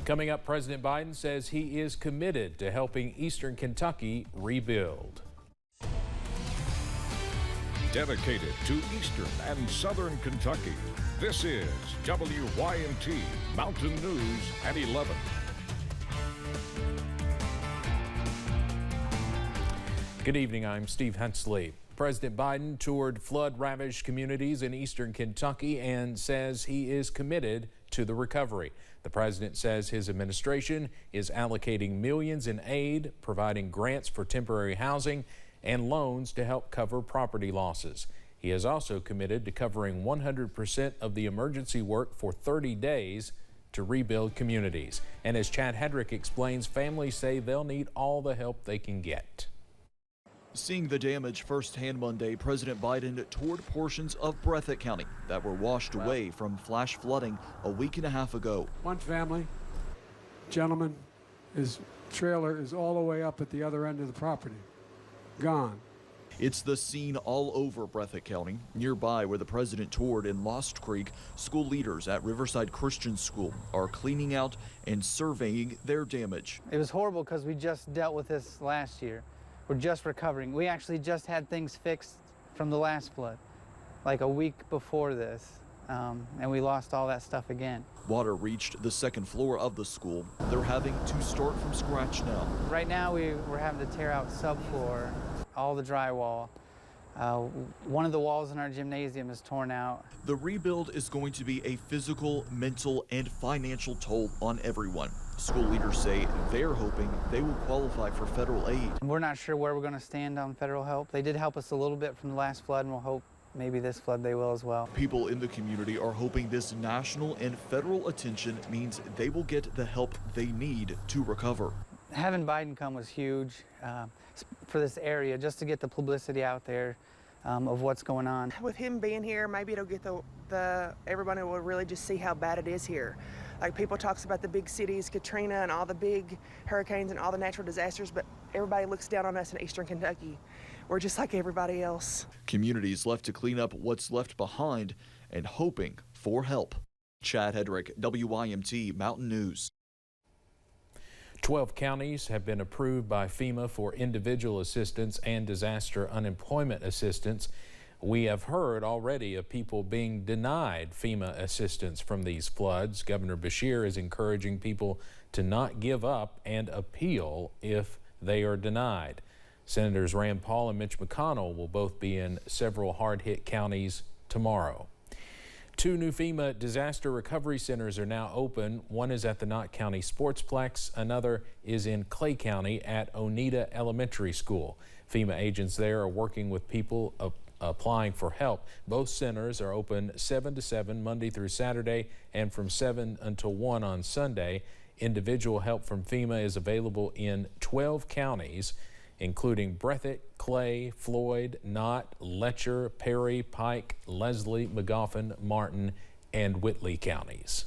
Coming up, President Biden says he is committed to helping Eastern Kentucky rebuild. Dedicated to Eastern and Southern Kentucky, this is WYMT Mountain News at 11. Good evening, I'm Steve Hensley. President Biden toured flood-ravaged communities in Eastern Kentucky and says he is committed to the recovery. The president says his administration is allocating millions in aid, providing grants for temporary housing, and loans to help cover property losses. He is also committed to covering 100% of the emergency work for 30 days to rebuild communities. And as Chad Hedrick explains, families say they'll need all the help they can get. Seeing the damage firsthand Monday, President Biden toured portions of Breathitt County that were washed away from flash flooding a week and a half ago. One family, gentleman, his trailer is all the way up at the other end of the property. Gone. It's the scene all over Breathitt County. Nearby where the president toured in Lost Creek, school leaders at Riverside Christian School are cleaning out and surveying their damage. It was horrible because we just dealt with this last year. We're just recovering. We actually just had things fixed from the last flood, like a week before this, and we lost all that stuff again. Water reached the second floor of the school. They're having to start from scratch now. Right now we're having to tear out subfloor, all the drywall. One of the walls in our gymnasium is torn out. The rebuild is going to be a physical, mental, and financial toll on everyone. School leaders say they're hoping they will qualify for federal aid. We're not sure where we're going to stand on federal help. They did help us a little bit from the last flood, and we'll hope maybe this flood they will as well. People in the community are hoping this national and federal attention means they will get the help they need to recover. Having Biden come was huge for this area, just to get the publicity out there of what's going on. With him being here, maybe it'll get everybody will really just see how bad it is here. Like, people talks about the big cities, Katrina and all the big hurricanes and all the natural disasters, but everybody looks down on us in Eastern Kentucky. We're just like everybody else. Communities left to clean up what's left behind and hoping for help. Chad Hedrick, WYMT Mountain News. 12 counties have been approved by FEMA for individual assistance and disaster unemployment assistance. We have heard already of people being denied FEMA assistance from these floods. Governor Beshear is encouraging people to not give up and appeal if they are denied. Senators Rand Paul and Mitch McConnell will both be in several hard-hit counties tomorrow. 2 new FEMA disaster recovery centers are now open. One is at the Knott County Sportsplex. Another is in Clay County at Oneida Elementary School. FEMA agents there are working with people applying for help. Both centers are open 7 to 7 Monday through Saturday and from 7 until 1 on Sunday. Individual help from FEMA is available in 12 counties, including Breathitt, Clay, Floyd, Knott, Letcher, Perry, Pike, Leslie, Magoffin, Martin, and Whitley counties.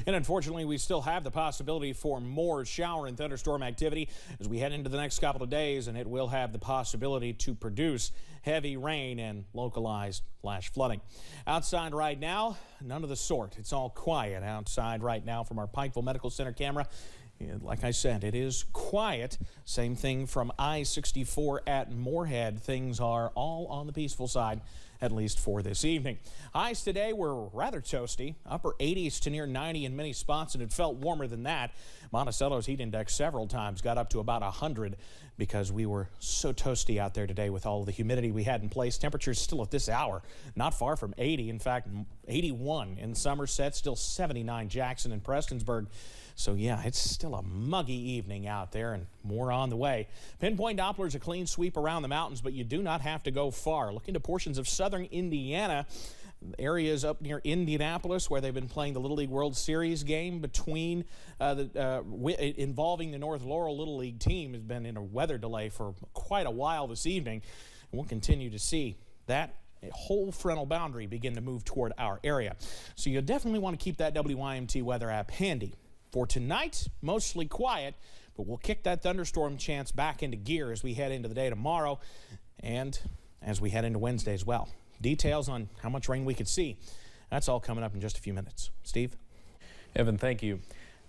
And unfortunately, we still have the possibility for more shower and thunderstorm activity as we head into the next couple of days, and it will have the possibility to produce heavy rain and localized flash flooding. Outside right now, none of the sort. It's all quiet outside right now from our Pikeville Medical Center camera. And like I said, it is quiet. Same thing from I-64 at Moorhead. Things are all on the peaceful side, at least for this evening. Highs today were rather toasty, upper 80s to near 90 in many spots, and it felt warmer than that. Monticello's heat index several times got up to about 100 because we were so toasty out there today with all of the humidity we had in place. Temperatures still at this hour not far from 80. In fact, 81 in Somerset, still 79 Jackson and Prestonsburg. So yeah, it's still a muggy evening out there, and more on the way. Pinpoint Doppler's a clean sweep around the mountains, but you do not have to go far. Look into portions of southern Indiana, areas up near Indianapolis where they've been playing the Little League World Series game between involving the North Laurel Little League team has been in a weather delay for quite a while this evening. We'll continue to see that whole frontal boundary begin to move toward our area. So you definitely want to keep that WYMT weather app handy. For tonight, mostly quiet, but we'll kick that thunderstorm chance back into gear as we head into the day tomorrow. And as we head into Wednesday as well. Details on how much rain we could see, that's all coming up in just a few minutes. Steve? Evan, thank you.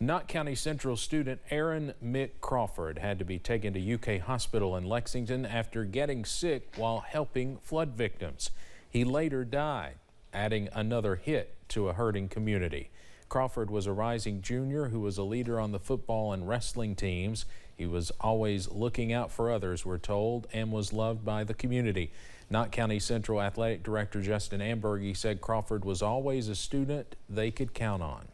Knott County Central student Aaron Mick Crawford had to be taken to UK Hospital in Lexington after getting sick while helping flood victims. He later died, adding another hit to a hurting community. Crawford was a rising junior who was a leader on the football and wrestling teams. He was always looking out for others, we're told, and was loved by the community. Knott County Central Athletic Director Justin Amberge said Crawford was always a student they could count on.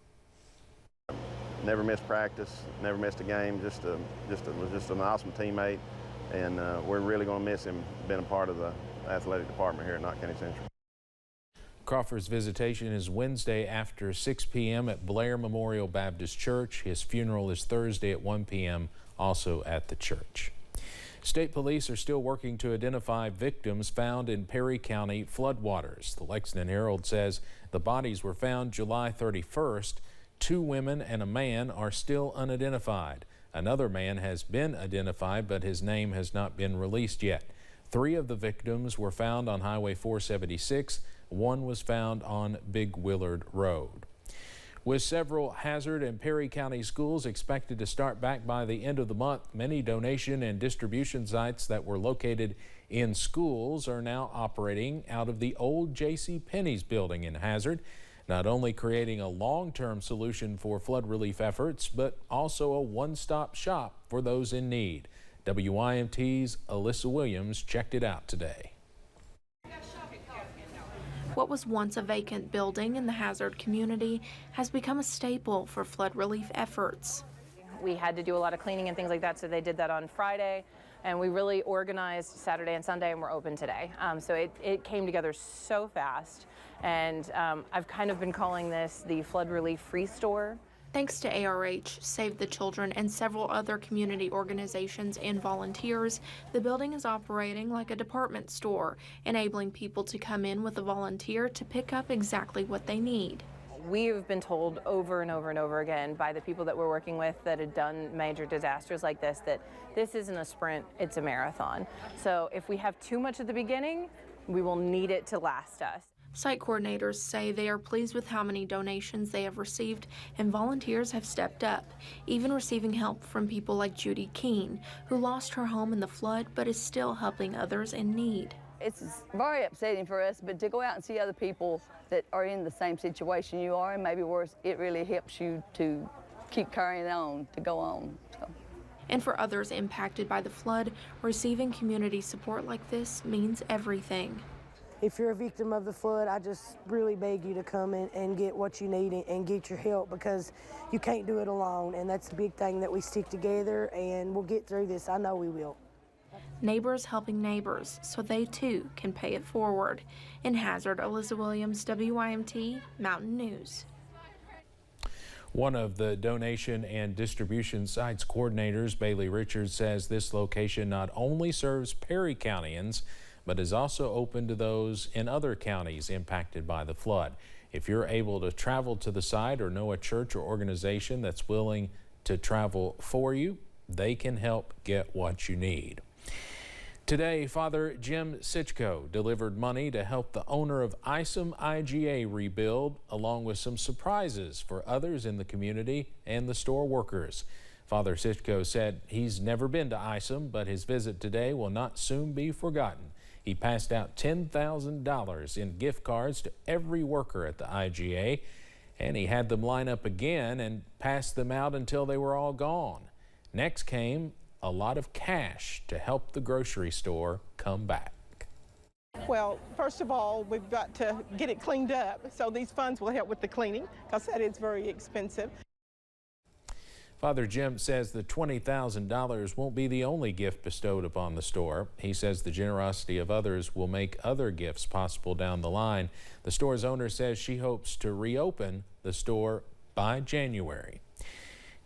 Never missed practice, never missed a game, just an awesome teammate, and we're really going to miss him being a part of the athletic department here at Knott County Central. Crawford's visitation is Wednesday after 6 p.m. at Blair Memorial Baptist Church. His funeral is Thursday at 1 p.m. also at the church. State police are still working to identify victims found in Perry County floodwaters. The Lexington Herald says the bodies were found July 31st. 2 women and a man are still unidentified. Another man has been identified, but his name has not been released yet. 3 of the victims were found on Highway 476. 1 was found on Big Willard Road. With several Hazard and Perry County schools expected to start back by the end of the month, many donation and distribution sites that were located in schools are now operating out of the old J.C. Penney's building in Hazard, not only creating a long-term solution for flood relief efforts, but also a one-stop shop for those in need. WYMT's Alyssa Williams checked it out today. What was once a vacant building in the Hazard community has become a staple for flood relief efforts. We had to do a lot of cleaning and things like that, so they did that on Friday, and we really organized Saturday and Sunday, and we're open today. So it came together so fast, and I've kind of been calling this the Flood Relief Free Store. Thanks to ARH, Save the Children, and several other community organizations and volunteers, the building is operating like a department store, enabling people to come in with a volunteer to pick up exactly what they need. We have been told over and over and over again by the people that we're working with that have done major disasters like this that this isn't a sprint, it's a marathon. So if we have too much at the beginning, we will need it to last us. Site coordinators say they are pleased with how many donations they have received, and volunteers have stepped up, even receiving help from people like Judy Keene, who lost her home in the flood but is still helping others in need. It's very upsetting for us, but to go out and see other people that are in the same situation you are, and maybe worse, it really helps you to keep carrying on, to go on. So. And for others impacted by the flood, receiving community support like this means everything. If you're a victim of the flood, I just really beg you to come in and get what you need and get your help, because you can't do it alone, and that's the big thing, that we stick together and we'll get through this. I know we will. Neighbors helping neighbors so they too can pay it forward. In Hazard, Alyssa Williams, WYMT Mountain News. One of the donation and distribution sites coordinators, Bailey Richards, says this location not only serves Perry Countyans, but is also open to those in other counties impacted by the flood. If you're able to travel to the site or know a church or organization that's willing to travel for you, they can help get what you need. Today, Father Jim Sitchko delivered money to help the owner of Isom IGA rebuild, along with some surprises for others in the community and the store workers. Father Sitchko said he's never been to Isom, but his visit today will not soon be forgotten. He passed out $10,000 in gift cards to every worker at the IGA, and he had them line up again and passed them out until they were all gone. Next came a lot of cash to help the grocery store come back. Well, first of all, we've got to get it cleaned up, so these funds will help with the cleaning, because that is very expensive. Father Jim says the $20,000 won't be the only gift bestowed upon the store. He says the generosity of others will make other gifts possible down the line. The store's owner says she hopes to reopen the store by January.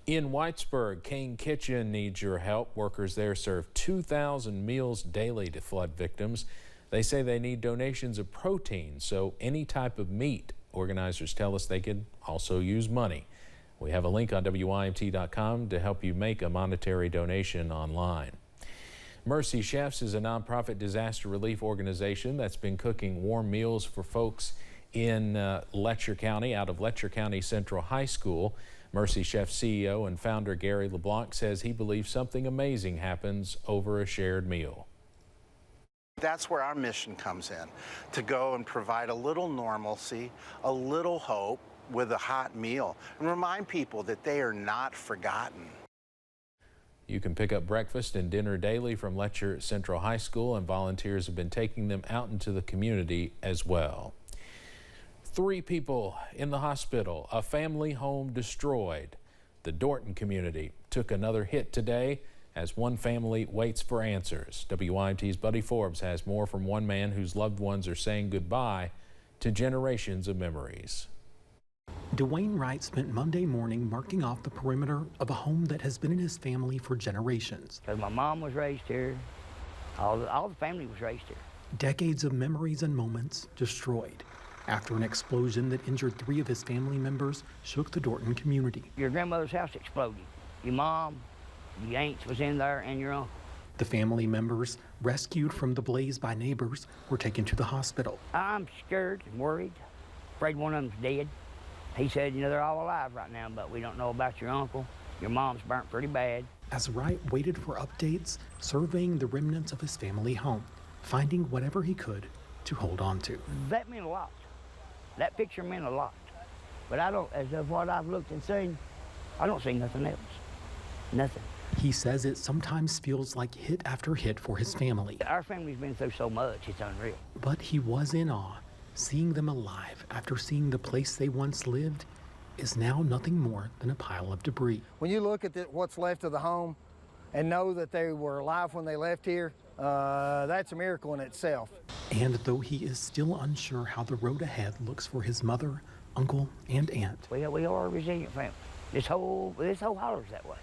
In Whitesburg, Kane Kitchen needs your help. Workers there serve 2,000 meals daily to flood victims. They say they need donations of protein, so any type of meat. Organizers tell us they could also use money. We have a link on WYMT.com to help you make a monetary donation online. Mercy Chefs is a nonprofit disaster relief organization that's been cooking warm meals for folks in Letcher County, out of Letcher County Central High School. Mercy Chef CEO and founder Gary LeBlanc says he believes something amazing happens over a shared meal. That's where our mission comes in, to go and provide a little normalcy, a little hope with a hot meal, and remind people that they are not forgotten. You can pick up breakfast and dinner daily from Letcher Central High School, and volunteers have been taking them out into the community as well. 3 people in the hospital, a family home destroyed. The Dorton community took another hit today as one family waits for answers. WYMT's Buddy Forbes has more from one man whose loved ones are saying goodbye to generations of memories. Dwayne Wright spent Monday morning marking off the perimeter of a home that has been in his family for generations. Because my mom was raised here, all the family was raised here. Decades of memories and moments destroyed after an explosion that injured 3 of his family members shook the Dorton community. Your grandmother's house exploded. Your mom, your aunts was in there, and your uncle. The family members, rescued from the blaze by neighbors, were taken to the hospital. I'm scared and worried, afraid one of them's dead. He said, you know, they're all alive right now, but we don't know about your uncle. Your mom's burnt pretty bad. As Wright waited for updates, surveying the remnants of his family home, finding whatever he could to hold on to. That meant a lot. That picture meant a lot. But I don't, as of what I've looked and seen, I don't see nothing else. Nothing. He says it sometimes feels like hit after hit for his family. Our family's been through so much, it's unreal. But he was in awe. Seeing them alive after seeing the place they once lived is now nothing more than a pile of debris. When you look at what's left of the home and know that they were alive when they left here, that's a miracle in itself. And though he is still unsure how the road ahead looks for his mother, uncle, and aunt. We are a resilient family. This whole holler's that way.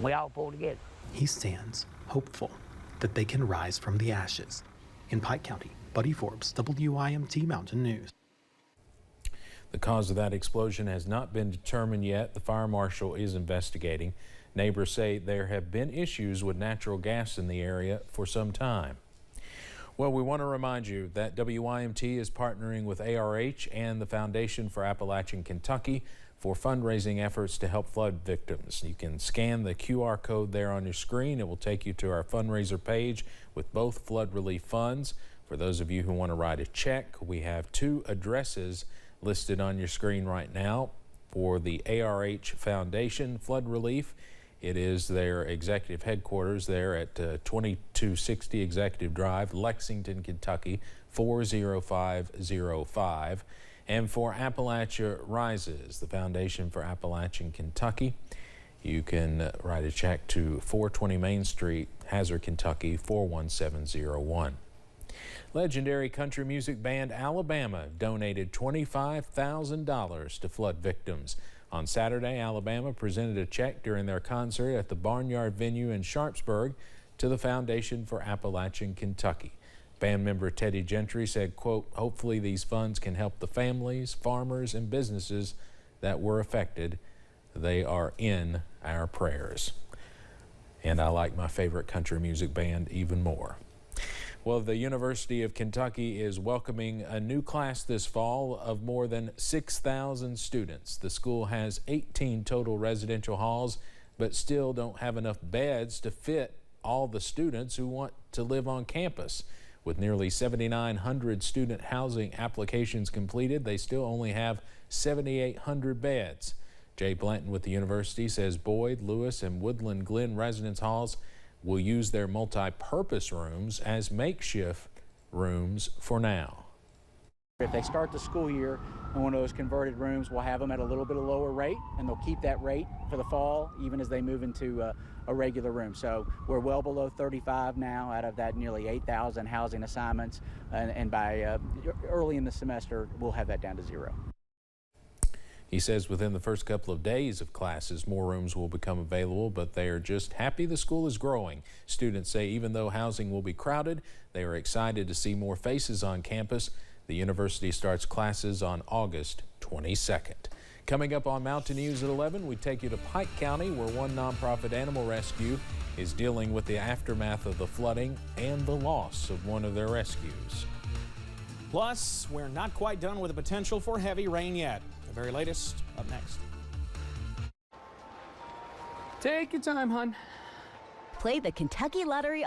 We all pull together. He stands hopeful that they can rise from the ashes. In Pike County, Buddy Forbes, WYMT Mountain News. The cause of that explosion has not been determined yet. The fire marshal is investigating. Neighbors say there have been issues with natural gas in the area for some time. Well, we want to remind you that WYMT is partnering with ARH and the Foundation for Appalachian Kentucky for fundraising efforts to help flood victims. You can scan the QR code there on your screen. It will take you to our fundraiser page with both flood relief funds. For those of you who want to write a check, we have 2 addresses listed on your screen right now for the ARH Foundation Flood Relief. It is their executive headquarters there at 2260 Executive Drive, Lexington, Kentucky, 40505. And for Appalachia Rises, the Foundation for Appalachian Kentucky, you can write a check to 420 Main Street, Hazard, Kentucky, 41701. Legendary country music band Alabama donated $25,000 to flood victims. On Saturday, Alabama presented a check during their concert at the Barnyard venue in Sharpsburg to the Foundation for Appalachian Kentucky. Band member Teddy Gentry said, quote, hopefully these funds can help the families, farmers, and businesses that were affected. They are in our prayers. And I like my favorite country music band even more. Well, the University of Kentucky is welcoming a new class this fall of more than 6,000 students. The school has 18 total residential halls, but still don't have enough beds to fit all the students who want to live on campus. With nearly 7,900 student housing applications completed, they still only have 7,800 beds. Jay Blanton with the university says Boyd, Lewis, and Woodland Glen residence halls will use their multi-purpose rooms as makeshift rooms for now. If they start the school year in one of those converted rooms, we'll have them at a little bit of lower rate, and they'll keep that rate for the fall, even as they move into a regular room. So we're well below 35 now out of that nearly 8,000 housing assignments, and by early in the semester, we'll have that down to 0. He says within the first couple of days of classes, more rooms will become available, but they are just happy the school is growing. Students say even though housing will be crowded, they are excited to see more faces on campus. The university starts classes on August 22nd. Coming up on Mountain News at 11, we take you to Pike County, where one nonprofit animal rescue is dealing with the aftermath of the flooding and the loss of one of their rescues. Plus, we're not quite done with the potential for heavy rain yet. The very latest up next. Take your time, hon. Play the Kentucky Lottery on